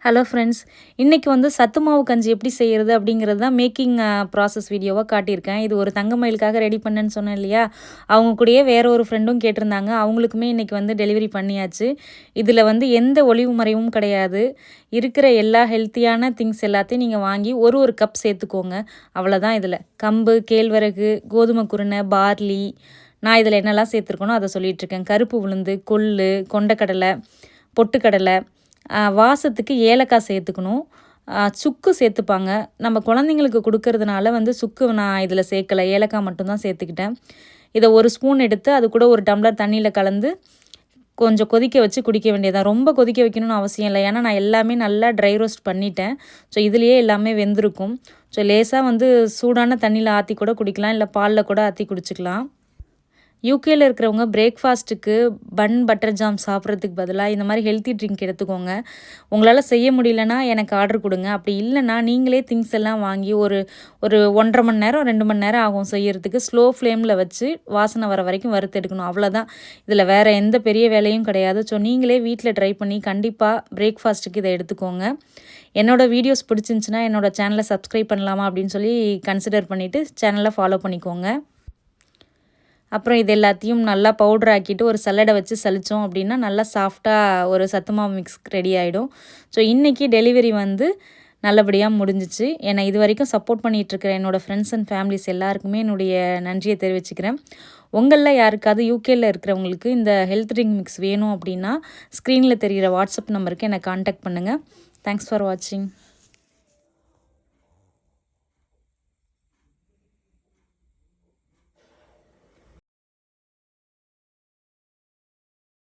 Hello friends, இன்றைக்கி வந்து சத்து மாவு கஞ்சி எப்படி செய்கிறது அப்படிங்கிறது தான் மேக்கிங் ப்ராசஸ் வீடியோவாக காட்டியிருக்கேன். இது ஒரு தங்கமயிலுக்காக ரெடி பண்ணேன்னு சொன்னேன் இல்லையா, அவங்க கூடயே வேற ஒரு ஃப்ரெண்டும் கேட்டிருந்தாங்க. அவங்களுக்குமே இன்றைக்கி வந்து டெலிவரி பண்ணியாச்சு. இதில் வந்து எந்த ஒளிவு மறைவும் கிடையாது. இருக்கிற எல்லா ஹெல்த்தியான திங்ஸ் எல்லாத்தையும் நீங்கள் வாங்கி ஒரு கப் சேர்த்துக்கோங்க. அவ்வளோதான். இதில் கம்பு, கேழ்வரகு, கோதுமை குருணை, பார்லி, நான் இதில் என்னெல்லாம் சேர்த்துருக்கேனோ அதை சொல்லிகிட்ருக்கேன். கருப்பு உளுந்து, கொள்ளு, கொண்டக்கடலை, பொட்டுக்கடலை, வாசத்துக்கு ஏலக்காய் சேர்த்துக்கணும். சுக்கு சேர்த்துப்பாங்க. நம்ம குழந்தைங்களுக்கு கொடுக்கறதுனால வந்து சுக்கு நான் இதில் சேர்க்கலை, ஏலக்காய் மட்டும்தான் சேர்த்துக்கிட்டேன். இதை ஒரு ஸ்பூன் எடுத்து அது கூட ஒரு டம்ளர் தண்ணியில் கலந்து கொஞ்சம் கொதிக்க வச்சு குடிக்க வேண்டியதான். ரொம்ப கொதிக்க வைக்கணும்னு அவசியம் இல்லை, ஏன்னா நான் எல்லாமே நல்லா ட்ரை ரோஸ்ட் பண்ணிட்டேன். ஸோ இதுலேயே எல்லாமே வெந்திருக்கும். ஸோ லேசாக வந்து சூடான தண்ணியில் ஆற்றி கூட குடிக்கலாம், இல்லை பாலில் கூட ஆற்றி குடிச்சிக்கலாம். யூகேயில் இருக்கிறவங்க பிரேக்ஃபாஸ்ட்டுக்கு பன் பட்டர் ஜாம் சாப்பிட்றதுக்கு பதிலாக இந்த மாதிரி ஹெல்த்தி ட்ரிங்க் எடுத்துக்கோங்க. உங்களால் செய்ய முடியலன்னா எனக்கு ஆர்டர் கொடுங்க. அப்படி இல்லைன்னா நீங்களே திங்ஸ் எல்லாம் வாங்கி ஒரு ஒரு 1.5 மணி நேரம் 2 மணி நேரம் ஆகும் செய்யறதுக்கு. ஸ்லோ ஃப்ளேமில் வச்சு வாசனை வர வரைக்கும் வறுத்தெடுக்கணும். அவ்வளோதான். இதில் வேறு எந்த பெரிய வேலையும் கிடையாது. ஸோ நீங்களே வீட்டில் ட்ரை பண்ணி கண்டிப்பாக பிரேக்ஃபாஸ்ட்டுக்கு இதை எடுத்துக்கோங்க. என்னோடய வீடியோஸ் பிடிச்சிருந்துச்சின்னா என்னோடய சேனலை சப்ஸ்கிரைப் பண்ணலாமா அப்படின்னு சொல்லி கன்சிடர் பண்ணிவிட்டு சேனலை ஃபாலோ பண்ணிக்கோங்க. அப்புறம் இது எல்லாத்தையும் நல்லா பவுடர் ஆக்கிட்டு ஒரு சல்லடை வச்சு சலித்தோம் அப்படின்னா நல்லா சாஃப்டாக ஒரு சத்து மாவு மிக்ஸ் ரெடி ஆகிடும். ஸோ இன்றைக்கி டெலிவரி வந்து நல்லபடியாக முடிஞ்சிச்சு. என்னை இது வரைக்கும் சப்போர்ட் பண்ணிகிட்ருக்கிற என்னோடய ஃப்ரெண்ட்ஸ் அண்ட் ஃபேமிலிஸ் எல்லாருக்குமே என்னுடைய நன்றியை தெரிவிச்சுக்கிறேன். உங்களில் யாருக்காவது யூகேயில் இருக்கிறவங்களுக்கு இந்த ஹெல்த் ட்ரிங்க் மிக்ஸ் வேணும் அப்படின்னா ஸ்க்ரீனில் தெரிகிற வாட்ஸ்அப் நம்பருக்கு என்னை கான்டாக்ட் பண்ணுங்கள். தேங்க்ஸ் ஃபார் வாட்சிங்.